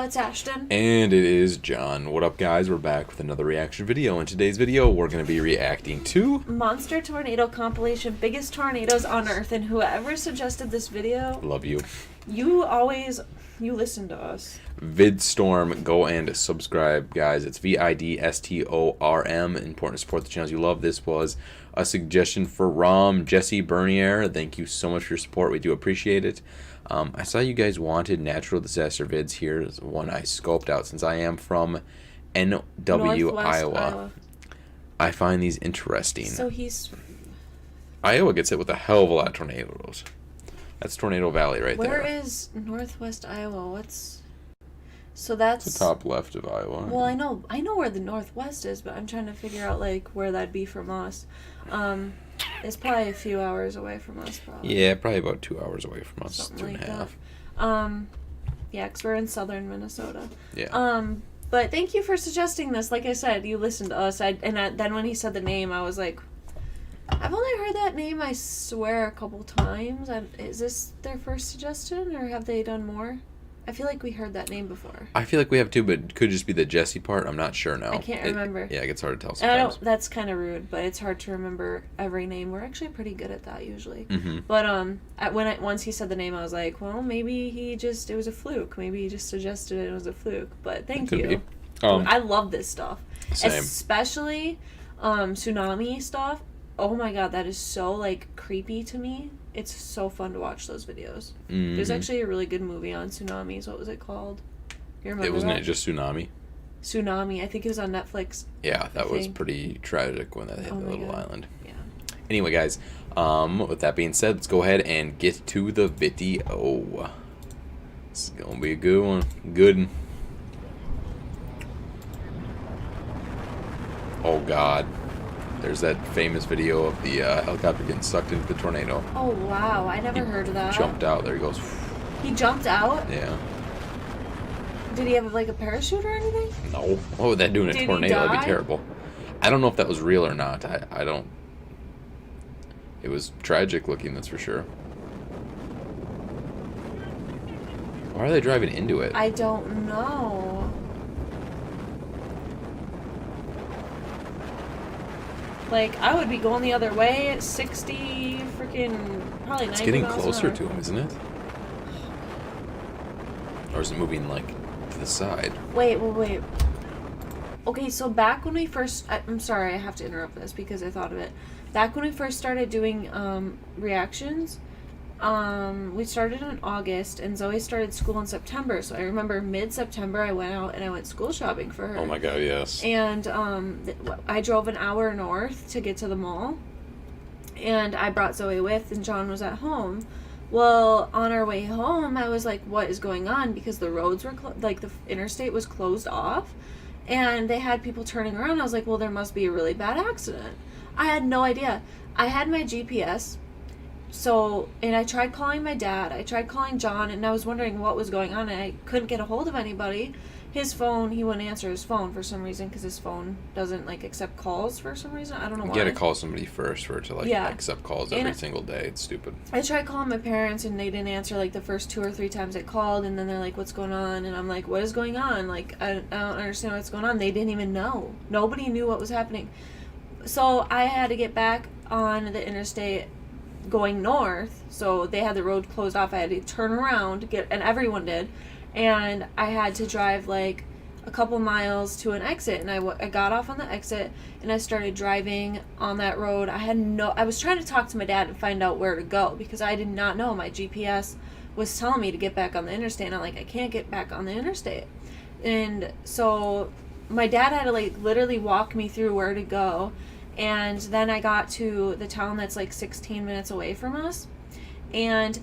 Hello, it's Ashton. And it is John. What up, guys? We're back with another reaction video. In today's video, we're going to be reacting to... Monster Tornado Compilation, Biggest Tornadoes on Earth. And whoever suggested this video... Love you. You listen to us. Vidstorm. Go and subscribe, guys. It's VIDSTORM. Important to support the channels you love. This was a suggestion for Jesse Bernier. Thank you so much for your support. We do appreciate it. I saw you guys wanted natural disaster vids. Here's one I scoped out since I am from NW, Iowa. I find these interesting. So Iowa gets hit with a hell of a lot of tornadoes. That's Tornado Valley right there. Where is Northwest Iowa? So that's the top left of Iowa. Well, I know where the Northwest is, but I'm trying to figure out like where that'd be from us. It's probably a few hours away from us, probably. Yeah, probably about 2 hours away from us. Something 2.5. like yeah, because we're in southern Minnesota. Yeah. But thank you for suggesting this. Like I said, you listened to us. Then when he said the name, I was like, I've only heard that name, I swear, a couple times. Is this their first suggestion, or have they done more? I feel like we heard that name before. I feel like we have too, but it could just be the Jesse part. I'm not sure now. I can't remember. Yeah, it gets hard to tell sometimes. That's kind of rude, but it's hard to remember every name. We're actually pretty good at that usually. Mm-hmm. But once he said the name, I was like, well, maybe it was a fluke. Maybe he just suggested it was a fluke. But thank you. I love this stuff, same. Especially tsunami stuff. Oh my god, that is so like creepy to me. It's so fun to watch those videos. Mm-hmm. There's actually a really good movie on tsunamis. What was it called? You remember Wasn't it just Tsunami? Tsunami. I think it was on Netflix. Yeah, that was pretty tragic when that hit the little island. Yeah. Anyway, guys, with that being said, let's go ahead and get to the video. This is gonna be a good one. Good one. Oh God. There's that famous video of the helicopter getting sucked into the tornado. Oh, wow. I never heard of that. Jumped out. There he goes. He jumped out? Yeah. Did he have, like, a parachute or anything? No. What would that do in a tornado? That'd be terrible. I don't know if that was real or not. I don't... It was tragic looking, that's for sure. Why are they driving into it? I don't know. Like, I would be going the other way at 60, freaking, probably 90 It's getting miles closer an hour. to him, isn't it? Or is it moving, like, to the side? Wait. Okay, so back when we first... I'm sorry, I have to interrupt this because I thought of it. Back when we first started doing reactions, we started in August, and Zoe started school in September. So I remember mid-September I went out and I went school shopping for her. Oh my God, yes. And I drove an hour north to get to the mall, and I brought Zoe with, and John was at home. Well, on our way home, I was like, what is going on? Because the roads were, the interstate was closed off, and they had people turning around. I was like, well, there must be a really bad accident. I had no idea. I had my GPS. And I tried calling my dad, I tried calling John, and I was wondering what was going on, and I couldn't get a hold of anybody. His phone, he wouldn't answer his phone for some reason, because his phone doesn't, like, accept calls for some reason. I don't know why. You gotta call somebody first for it to, like, accept calls every single day. It's stupid. I tried calling my parents, and they didn't answer, like, the first 2 or 3 times I called, and then they're like, what's going on? And I'm like, what is going on? Like, I don't understand what's going on. They didn't even know. Nobody knew what was happening. So I had to get back on the interstate going north, so they had the road closed off. I had to turn around, and everyone did, and I had to drive like a couple miles to an exit, and I got off on the exit, and I started driving on that road. I was trying to talk to my dad and find out where to go, because I did not know. My GPS was telling me to get back on the interstate, and I'm like, I can't get back on the interstate. And so my dad had to like literally walk me through where to go. And then I got to the town that's like 16 minutes away from us, and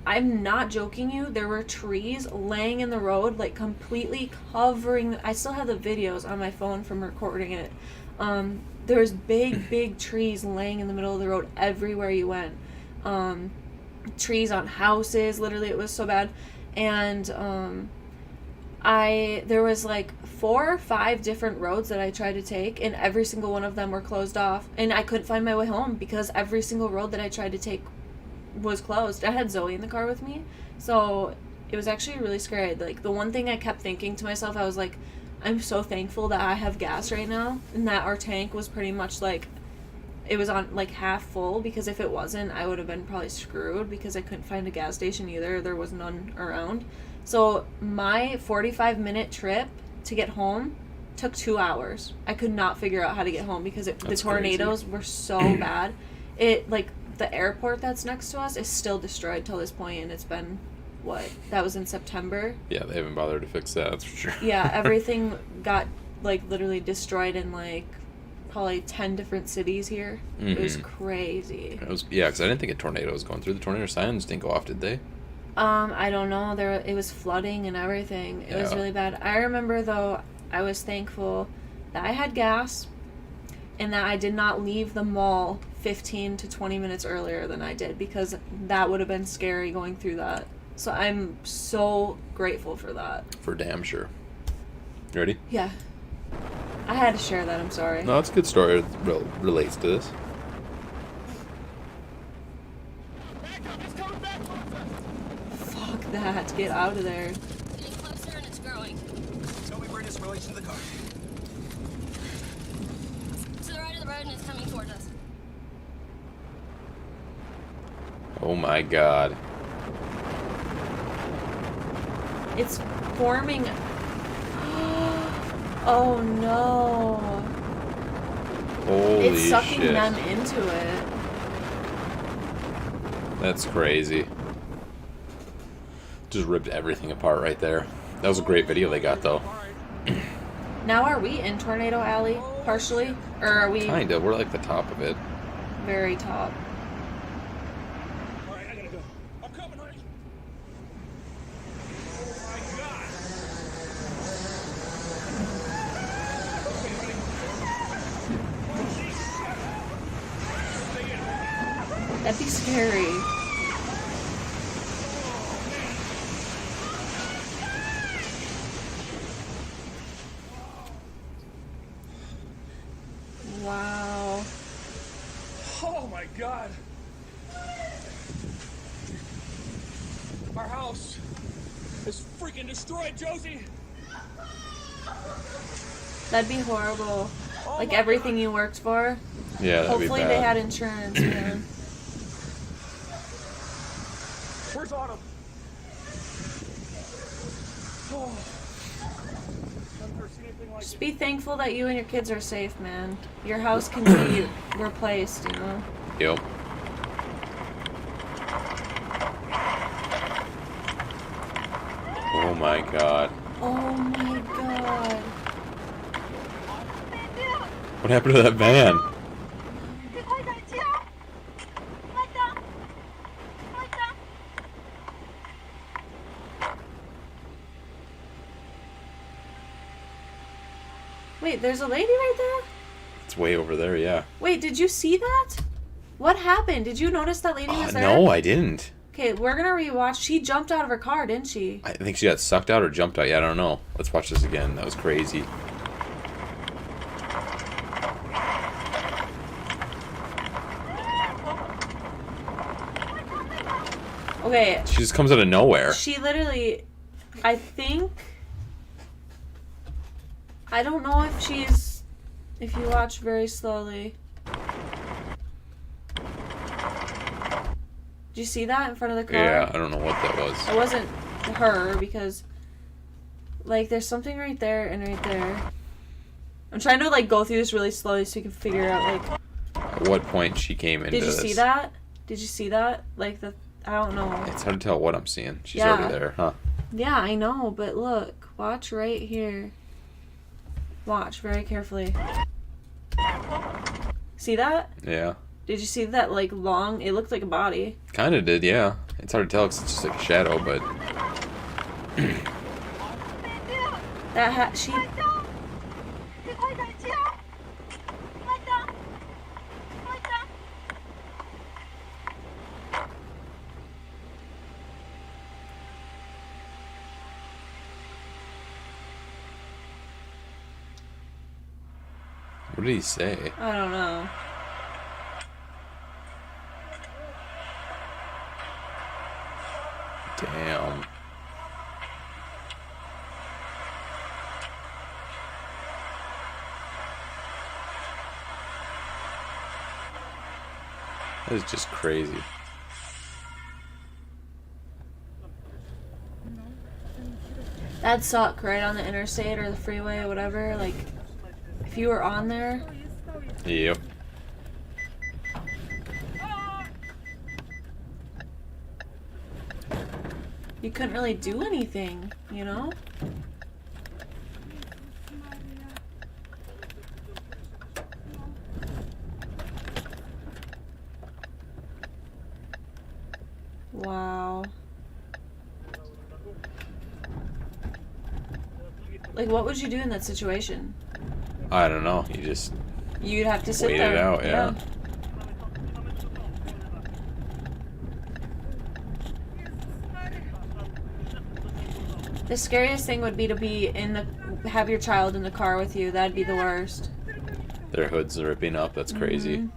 I'm not joking you, there were trees laying in the road, like completely covering. I still have the videos on my phone from recording it. There was big trees laying in the middle of the road everywhere you went. Trees on houses, literally, it was so bad. And there was like 4 or 5 different roads that I tried to take, and every single one of them were closed off, and I couldn't find my way home because every single road that I tried to take was closed. I had Zoe in the car with me, so it was actually really scary. Like, the one thing I kept thinking to myself, I was like, I'm so thankful that I have gas right now, and that our tank was pretty much like, it was on like half full, because if it wasn't, I would have been probably screwed, because I couldn't find a gas station either. There was none around. So my 45-minute trip to get home took 2 hours. I could not figure out how to get home because the tornadoes were so bad. It, like, the airport that's next to us is still destroyed till this point, and it's been, what? That was in September. Yeah, they haven't bothered to fix that, that's for sure. Yeah, everything got, like, literally destroyed in, like, probably 10 different cities here. Mm-hmm. It was crazy. Yeah, because I didn't think a tornado was going through. The tornado sirens didn't go off, did they? I don't know. It was flooding and everything. It was really bad. I remember, though, I was thankful that I had gas and that I did not leave the mall 15 to 20 minutes earlier than I did, because that would have been scary going through that. So I'm so grateful for that. For damn sure. You ready? Yeah. I had to share that. I'm sorry. No, it's a good story. It relates to this. Fuck that. Get out of there. Getting closer and it's growing. Tell me where it is in relation to the car. To the right of the road and it's coming towards us. Oh my god. It's forming. Oh no. Holy It's sucking shit. them into it. That's crazy. Just ripped everything apart right there. That was a great video they got, though. Now, are we in Tornado Alley, partially? Or are we... Kinda. We're like the top of it. Very top. Alright, I gotta go. I'm coming, honey. Oh my god. That'd be scary. Wow. Oh my god. Our house is freaking destroyed, Josie. That'd be horrible. Oh Like my everything God. you worked for. Yeah, that'd Hopefully be bad. they had insurance, man. Where's Autumn? Oh. I've never seen anything like Just it. be thankful that you and your kids are safe, man. Your house can be replaced, you know? Yep. Oh my god. Oh my god. What happened to that van? Wait, there's a lady right there? It's way over there, yeah. Wait, did you see that? What happened? Did you notice that lady was there? No, I didn't. Okay, we're gonna rewatch. She jumped out of her car, didn't she? I think she got sucked out or jumped out. Yeah, I don't know. Let's watch this again. That was crazy. Okay, She just comes out of nowhere. she literally, I think, I don't know if she's, if you watch very slowly. Did you see that in front of the car? Yeah, I don't know what that was. It wasn't her, because, like, there's something right there and right there. I'm trying to, like, go through this really slowly so you can figure out, like... At what point she came into Did you this. see that? Did you see that? Like, I don't know. It's hard to tell what I'm seeing. She's Yeah. already there, huh? Yeah, I know, but look. Watch right here. Watch very carefully. See that? Yeah. Did you see that, like, long... It looked like a body. Kind of did, yeah. It's hard to tell because it's just like a shadow, but... She... What did he say? I don't know. Damn. That is just crazy. That'd suck, right on the interstate or the freeway or whatever. Like, if you were on there, Yep. you couldn't really do anything, you know? Wow. Like, what would you do in that situation? I don't know. You just You'd have to sit wait there. it out, yeah. The scariest thing would be to be have your child in the car with you. That'd be the worst. Their hoods are ripping up. That's crazy. Mhm.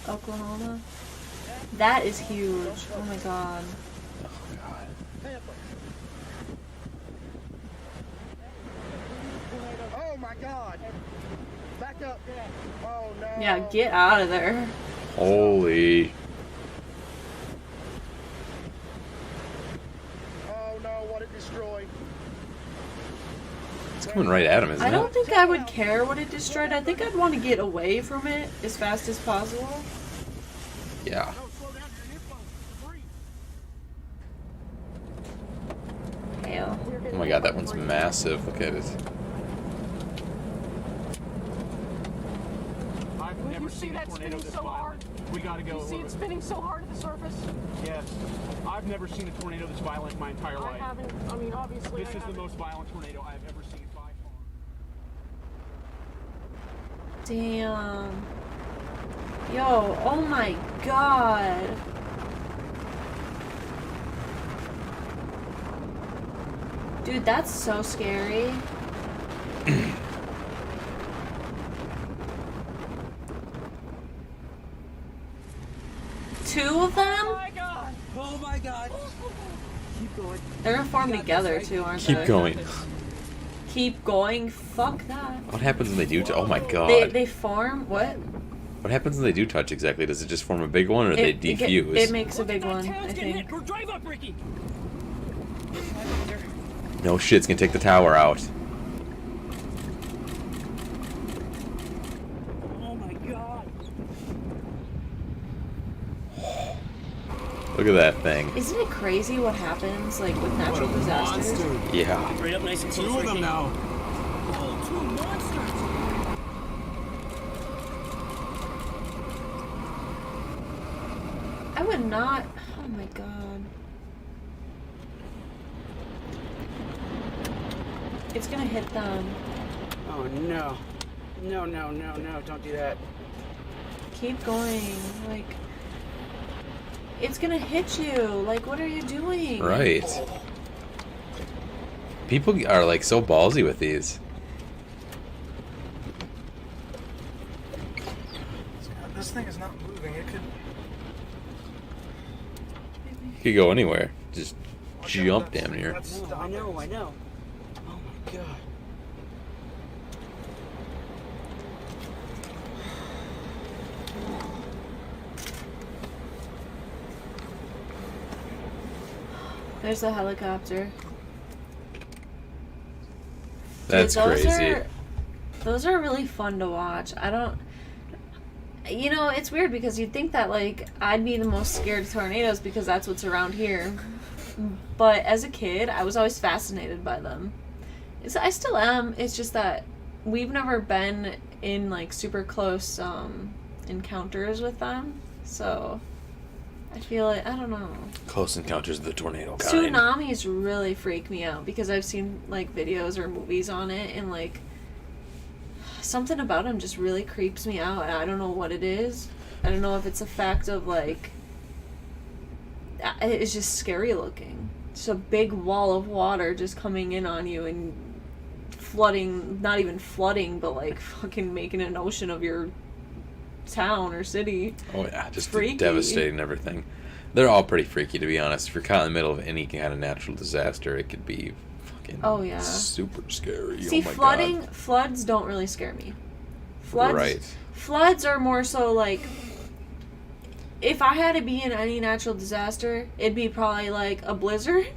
Oklahoma. That is huge. Oh my god. Oh my god. Back up. Oh no. Yeah, get out of there. Holy. Oh no, what it destroyed. It's coming right at him, isn't I it? don't think I would care what it destroyed. I think I'd want to get away from it as fast as possible. Yeah. No, slow down your earphones. Debris. Hell. Oh my god, that one's massive. Look at it. I've never You see seen a that tornado spinning this so violent. hard? We gotta go. You see it spinning so hard at the surface? Yes. I've never seen a tornado this violent in my entire I life. haven't. I mean, obviously. This I is the haven't. most violent tornado I've ever seen by far. Damn. Yo, oh my god. Dude, that's so scary. Two of them? My God! Oh my god. Keep going. They're gonna form together too, aren't they? Keep going. Keep going? Fuck that. What happens when they do? Oh my god. They form? What? What happens when they do touch exactly? Does it just form a big one, or they defuse? It makes a big one, I think. We're drive up, Ricky. No shit, it's gonna take the tower out. Oh my God! Look at that thing. Isn't it crazy what happens, like, with natural disasters? Yeah. Right up nice and close. Two of them now. Oh, two monsters! I would not. Oh my god. It's gonna hit them. Oh no! No! No! No! No! Don't do that. Keep going. Like, it's gonna hit you. Like, what are you doing? Right. People are like so ballsy with these. This thing is not moving. It could. You could go anywhere. Just jump damn near. That's No, I know. I know. Oh my God! There's a helicopter. That's Dude, crazy. Those are really fun to watch. I don't. You know, it's weird because you'd think that, like, I'd be the most scared of tornadoes because that's what's around here. But as a kid, I was always fascinated by them. I still am. It's just that we've never been in, like, super close encounters with them. So I feel like, I don't know. Close Encounters of the Tornado kind. Tsunamis really freak me out because I've seen, like, videos or movies on it, and, like, something about them just really creeps me out. I don't know what it is. I don't know if it's a fact of, like, it's just scary looking. Just a big wall of water just coming in on you and flooding, not even flooding, but, like, fucking making an ocean of your town or city. Oh yeah, just Freaky. devastating everything. They're all pretty freaky, to be honest. If you're caught in the middle of any kind of natural disaster, it could be fucking Oh, yeah. super scary. See, oh my flooding, God. floods don't really scare me. Floods, Right. Floods are more so like, if I had to be in any natural disaster, it'd be probably like a blizzard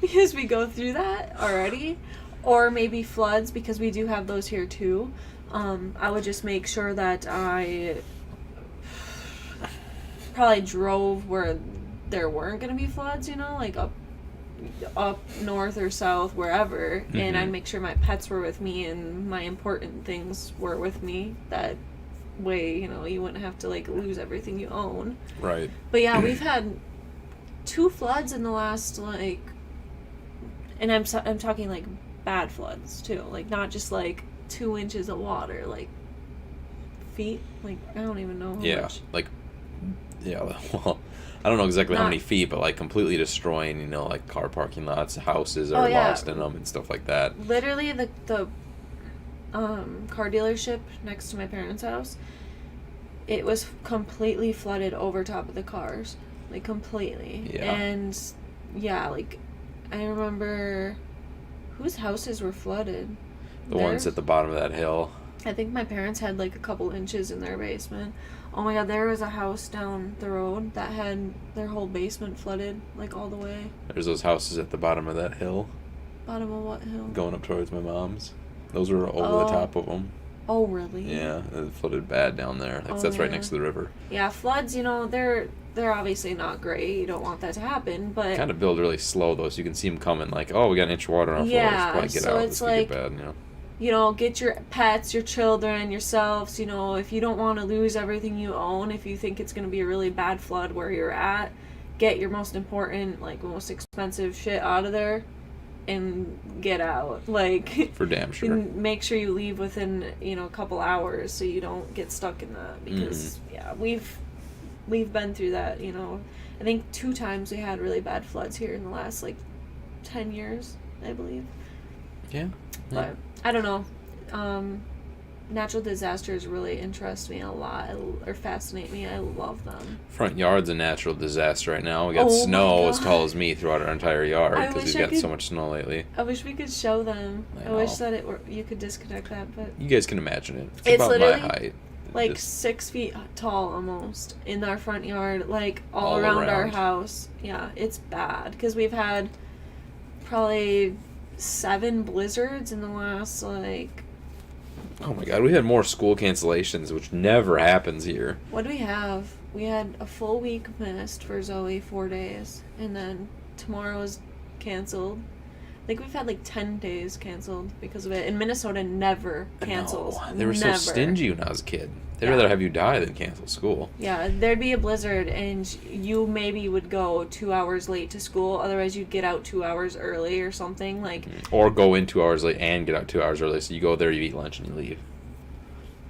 because we go through that already, or maybe floods because we do have those here too. I would just make sure that I probably drove where there weren't going to be floods, you know, like up north or south, wherever, and I'd make sure my pets were with me and my important things were with me. That way, you know, you wouldn't have to like lose everything you own. Right. But yeah, we've had 2 floods in the last like, and I'm talking like bad floods too, like not just like 2 inches of water, like feet, like I don't even know how much. Like, yeah, well, I don't know exactly how Not- many feet, but like completely destroying, you know, like car parking lots, houses are yeah. lost in them and stuff like that. Literally the car dealership next to my parents' house, it was completely flooded over top of the cars, like completely. Yeah. And yeah, like I remember whose houses were flooded. The ones at the bottom of that hill. I think my parents had like a couple inches in their basement. Oh my god, there was a house down the road that had their whole basement flooded, like all the way. There's those houses at the bottom of that hill Bottom of what hill? going up towards my mom's. Those were over the top of them. Oh really? Yeah, it flooded bad down there. That's right next to the river. Yeah, floods, you know, they're obviously not great. You don't want that to happen, but Kind of build really slow though, so you can see them coming. Like, oh, we got an inch of water on our floor. Yeah, Let's probably get so out. it's This could get like- bad, you know. you know, get your pets, your children, yourselves, you know, if you don't want to lose everything you own, if you think it's going to be a really bad flood where you're at, get your most important, like, most expensive shit out of there and get out. Like, For damn sure. and make sure you leave within, you know, a couple hours so you don't get stuck in that. Because, yeah, we've been through that, you know. I think 2 times we had really bad floods here in the last, like, 10 years, I believe. Yeah. But I don't know. Natural disasters really interest me a lot, or fascinate me. I love them. Front yard's a natural disaster right now. We got Oh my snow as God. tall as me throughout our entire yard I because wish we've I got could- so much snow lately. I wish we could show them. I I wish know. that it were you could disconnect that, but You guys can imagine it. It's It's about my literally, height. like Just 6 feet tall almost in our front yard, like all All around our around. house. Yeah, it's bad because we've had probably 7 blizzards in the last like, oh my god, we had more school cancellations, which never happens here. what do we have? We had a full week missed for Zoe, 4 days, and then tomorrow is canceled. I think we've had like 10 days canceled because of it. And Minnesota never cancels. No, they were Never. so stingy when I was a kid. They'd Yeah. rather have you die than cancel school. Yeah, there'd be a blizzard and you maybe would go 2 hours late to school. Otherwise, you'd get out 2 hours early or something. Like, Or go in 2 hours late and get out 2 hours early. So you go there, you eat lunch, and you leave.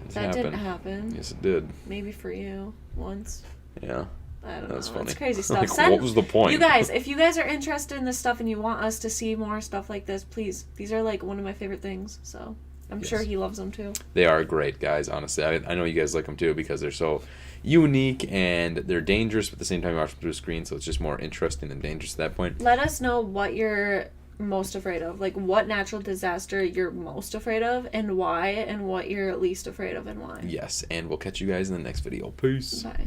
It's that didn't happen. Yes, it did. Maybe for you once. Yeah. I don't That's know. funny. It's crazy stuff. Like, Send- what was the point? You guys, if you guys are interested in this stuff and you want us to see more stuff like this, please. These are like one of my favorite things. So I'm sure Yes. he loves them too. They are great, guys, honestly. I know you guys like them too because they're so unique and they're dangerous, but at the same time, you watch them through a screen, so it's just more interesting than dangerous at that point. Let us know what you're most afraid of. Like what natural disaster you're most afraid of and why, and what you're least afraid of and why. Yes, and we'll catch you guys in the next video. Peace. Bye.